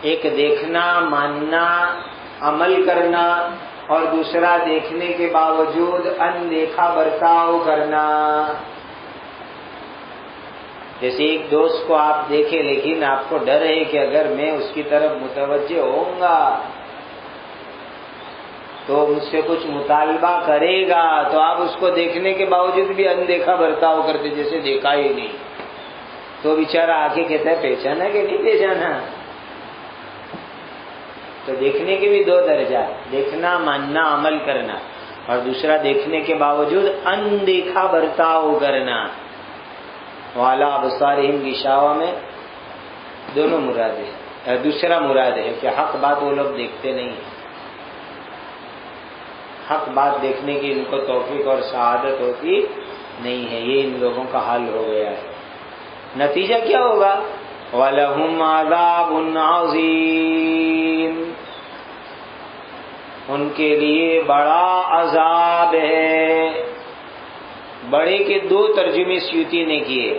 ایک دیکھنا، ماننا، عمل کرنا، اور دوسرا دیکھنے کے باوجود اندیکھا برتاؤ کرنا۔ جیسے ایک دوست کو آپ دیکھیں لیکن آپ کو ڈر ہے کہ اگر میں اس کی طرف متوجہ ہوں گا تو مجھ سے کچھ مطالبہ کرے گا، تو آپ اس کو دیکھنے کے باوجود بھی اندیکھا برتاؤ کرتے جیسے دیکھا ہی نہیں، تو بیچارہ آ کے کہتا ہے پہچانا کہ نہیں پہچانا؟ تو دیکھنے کے بھی دو درجہ، دیکھنا، ماننا، عمل کرنا، اور دوسرا دیکھنے کے باوجود اندیکھا برتاؤ کرنا۔ وَعَلَىٰ أَبْصَارِهِمْ غِشَاوَةٌ میں دونوں مراد ہے، دوسرا مراد ہے کہ حق بات وہ لوگ دیکھتے نہیں ہیں، حق بات دیکھنے کی ان کو توفیق اور سعادت ہوتی نہیں ہے، یہ ان لوگوں کا حال ہو گیا ہے۔ نتیجہ کیا ہوگا؟ وَلَهُمْ عَذَابٌ عَظِيمٌ، ان کے لیے بڑا عذاب ہے۔ بڑے کے دو ترجمے سیوطی نے کیے،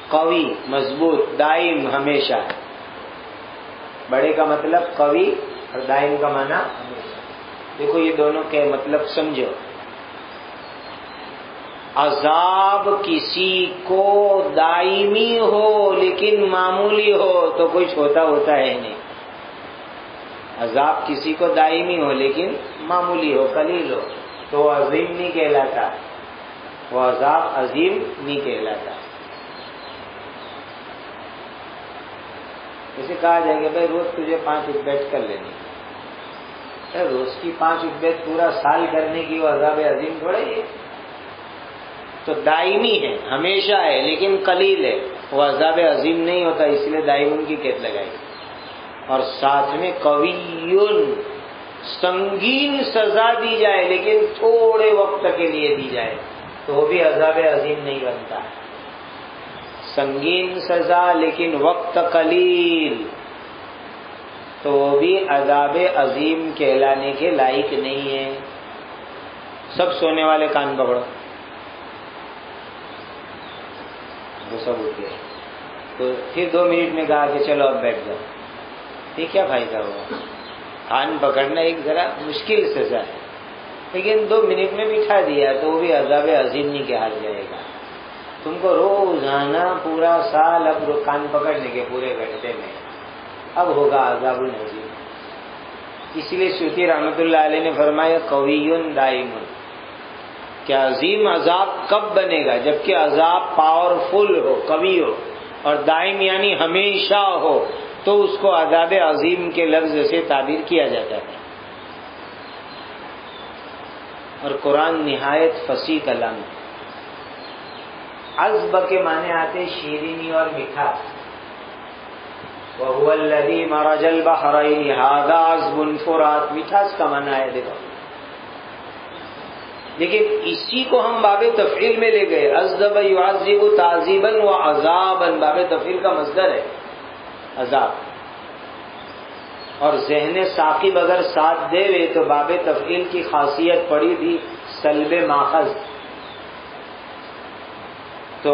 قوی مضبوط، دائم ہمیشہ۔ بڑے کا مطلب قوی اور دائم کا معنی ہمیشہ۔ دیکھو یہ دونوں کے مطلب سمجھو۔ عذاب کسی کو دائمی ہو لیکن معمولی ہو تو کچھ ہوتا ہے نہیں، عذاب کسی کو دائمی ہو لیکن معمولی ہو، قلیل ہو، تو وہ عظیم نہیں کہلاتا، وہ عذاب عظیم نہیں کہلاتا۔ جیسے کہا جائے کہ بھائی روز تجھے 5 عبادت کر لینی، روز کی 5 عبادت پورا سال کرنے کی وہ عذاب عظیم تھوڑا ہی ہے، تو دائمی ہے، ہمیشہ ہے لیکن قلیل ہے، وہ عذاب عظیم نہیں ہوتا، اس لیے دائمون کی قید لگائی، اور ساتھ میں قویٌ، سنگین سزا دی جائے لیکن تھوڑے وقت کے لیے دی جائے تو وہ بھی عذاب عظیم نہیں بنتا ہے۔ سنگین سزا لیکن وقت قلیل تو وہ بھی عذاب عظیم کہلانے کے لائق نہیں ہے۔ سب سونے والے کان پکڑو، وہ سب اٹھ گئے، تو پھر 2 منٹ میں کہا کہ چلو اب بیٹھ جاؤ، یہ کیا فائدہ ہوا؟ کان پکڑنا ایک ذرا مشکل سزا ہے، لیکن 2 منٹ میں بٹھا دیا تو وہ بھی عذاب عظیم نہیں کہا جائے گا۔ تم کو روزانہ پورا سال اب کان پکڑنے کے پورے گھنٹے میں اب ہوگا عذاب العظیم۔ اس لیے سیوطی رحمۃ اللہ علیہ نے فرمایا قویٌ دائم، کہ عظیم عذاب کب بنے گا؟ جبکہ عذاب پاورفل ہو، قوی ہو، اور دائم یعنی ہمیشہ ہو، تو اس کو عذاب عظیم کے لفظ سے تعبیر کیا جاتا ہے۔ اور قرآن نہایت فصیح کلام ہے۔ عذب کے معنی آتے شیرینی اور میٹھا، وَهُوَ الَّذِي مَرَجَ الْبَحْرَيْنِ هَذَا عَذْبٌ فُرَاتٌ، میٹھاس کا معنی ہے دیکھو، لیکن اسی کو ہم باب تفعیل میں لے گئے، عذب یعذب تعذیبا وعذابا، باب تفعیل کا مصدر ہے عذاب، اور ذہن ثاقب اگر ساتھ دے وے تو باب تفعیل کی خاصیت پڑی تھی سلب ماخذ، تو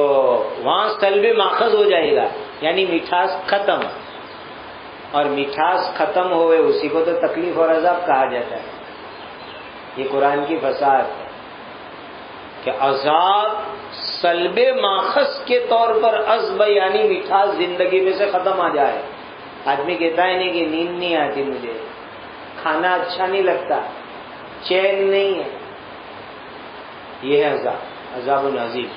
وہاں سلب ماخذ ہو جائے گا، یعنی مٹھاس ختم، اور مٹھاس ختم ہوئے اسی کو تو تکلیف اور عذاب کہا جاتا ہے۔ یہ قرآن کی فصاحت ہے کہ عذاب سلب ماخذ کے طور پر عذب یعنی مٹھاس زندگی میں سے ختم آ جائے۔ آدمی کہتا ہے نہیں کہ نیند نہیں آتی مجھے، کھانا اچھا نہیں لگتا، چین نہیں ہے، یہ ہے عذاب العظیم۔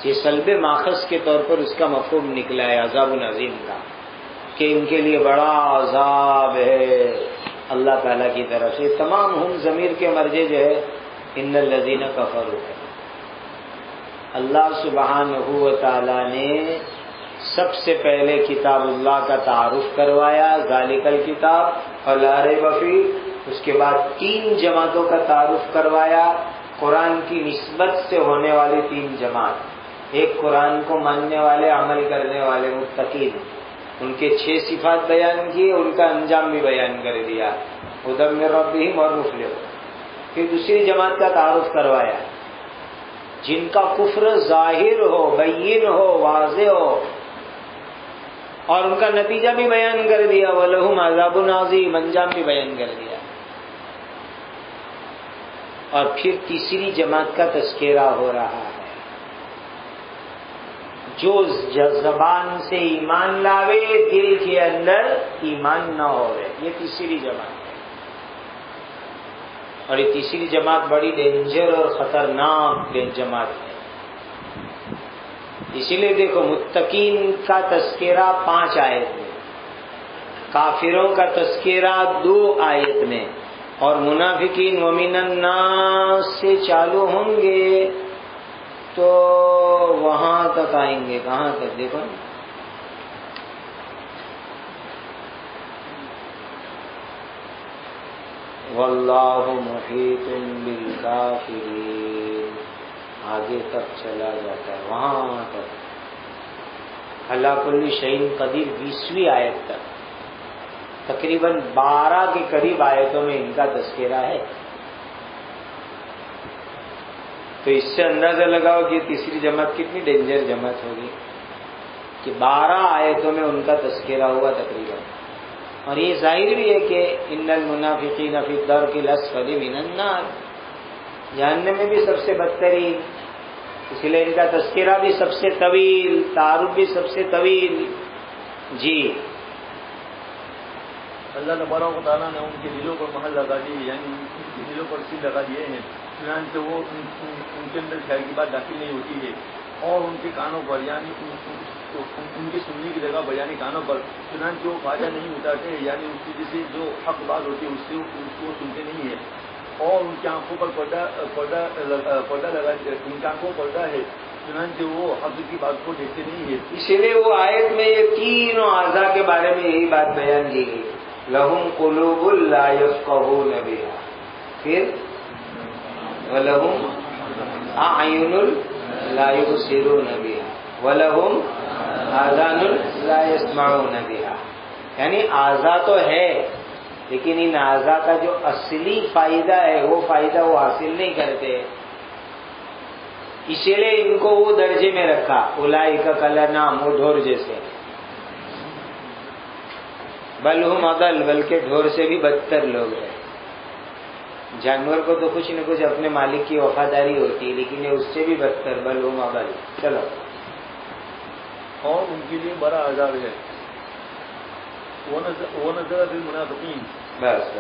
یہ سلب ماخذ کے طور پر اس کا مفہوم نکلا ہے عذاب العظیم کا، کہ ان کے لیے بڑا عذاب ہے اللہ تعالیٰ کی طرف سے۔ تمام ہم ضمیر کے مرجع جو ہے ان الذین کفروا ہے۔ اللہ سبحانہ و تعالیٰ نے سب سے پہلے کتاب اللہ کا تعارف کروایا، ذالک الکتاب اور لا ریب فیہ، اس کے بعد 3 جماعتوں کا تعارف کروایا، قرآن کی نسبت سے ہونے والی 3 جماعت، ایک قرآن کو ماننے والے، عمل کرنے والے متقین، ان کے 6 صفات بیان کیے، ان کا انجام بھی بیان کر دیا، ھدی من ربہم اور مفلحون۔ پھر دوسری جماعت کا تعارف کروایا جن کا کفر ظاہر ہو، بین ہو، واضح ہو، اور ان کا نتیجہ بھی بیان کر دیا، وَلَهُمْ عَذَابٌ عَظِيمٌ، انجام بھی بیان کر دیا۔ اور پھر تیسری جماعت کا تذکرہ ہو رہا ہے، جو زبان سے ایمان لاوے دل کے اندر ایمان نہ ہوئے، یہ تیسری جماعت ہے۔ اور یہ تیسری جماعت بڑی ڈینجر اور خطرناک جماعت ہے۔ اسی لیے دیکھو متقین کا تذکرہ 5 آیت میں، کافروں کا تذکرہ 2 آیت میں، اور منافقین وَمِنَ النَّاسِ سے چالو ہوں گے تو وہاں تک آئیں گے، کہاں تک دیکھو، واللہ محیط بالکافرین، آگے تک چلا جاتا ہے، وہاں تک علی کل شیء قدیر 20ویں آیت تک، تقریباً 12 کے قریب آیتوں میں ان کا تذکرہ ہے۔ تو اس سے اندازہ لگاؤ کہ تیسری جماعت کتنی ڈینجر جماعت ہوگی، کہ 12 آیتوں میں ان کا تذکرہ ہوا تقریباً۔ اور یہ ظاہر بھی ہے کہ ان المنافقین فی الدرک الاسفل من النار، جہنم میں بھی سب سے بدترین، اس لیے ان کا تذکرہ بھی سب سے طویل، تعارف بھی سب سے طویل۔ جی اللہ تبارک و تعالیٰ نے ان کے دلوں پر محل لگا دیے، یعنی ان کے دلوں پر سیل لگا دیے ہیں، چنانچہ وہ ان کے اندر خیر کی بات داخل نہیں ہوتی ہے، اور ان کے کانوں پر یعنی ان کے سننے کی جگہ پر یعنی کانوں پر چنانچہ وہ فائدہ نہیں اٹھاتے، یعنی اس کی جیسے جو حق بات ہوتی ہے اس سے اس کو سنتے نہیں ہیں، اور ان کی آنکھوں پر پردہ لگا، ان کی آنکھوں پر پردہ ہے، چنانچہ وہ حق کی بات کو دیکھتے نہیں ہے. اسی لیے وہ آیت میں یہ تینوں اعضاء کے بارے میں یہی بات بیان کی گئی. لہم قلوب لا یفقہون بہا، پھر وَلَهُمْ أَعْيُنٌ لَا يُبْصِرُونَ بِهَا وَلَهُمْ آذَانٌ لَا يَسْمَعُونَ بِهَا. یعنی اعضاء تو ہے، لیکن ان اعضاء کا جو اصلی فائدہ ہے وہ فائدہ وہ حاصل نہیں کرتے. اسی لیے ان کو وہ درجے میں رکھا، اولئک کالانعام، وہ ڈھور جیسے. بل ہم اضل، بلکہ ڈھور سے بھی بدتر لوگ ہیں. جانور کو تو کچھ نہ کچھ اپنے مالک کی وفاداری ہوتی ہے، لیکن یہ اس سے بھی بدتر، بل ہم اضل. چلو، اور ان کے لیے بڑا عذاب ہے. وہ نظر بالمنافقین. بس.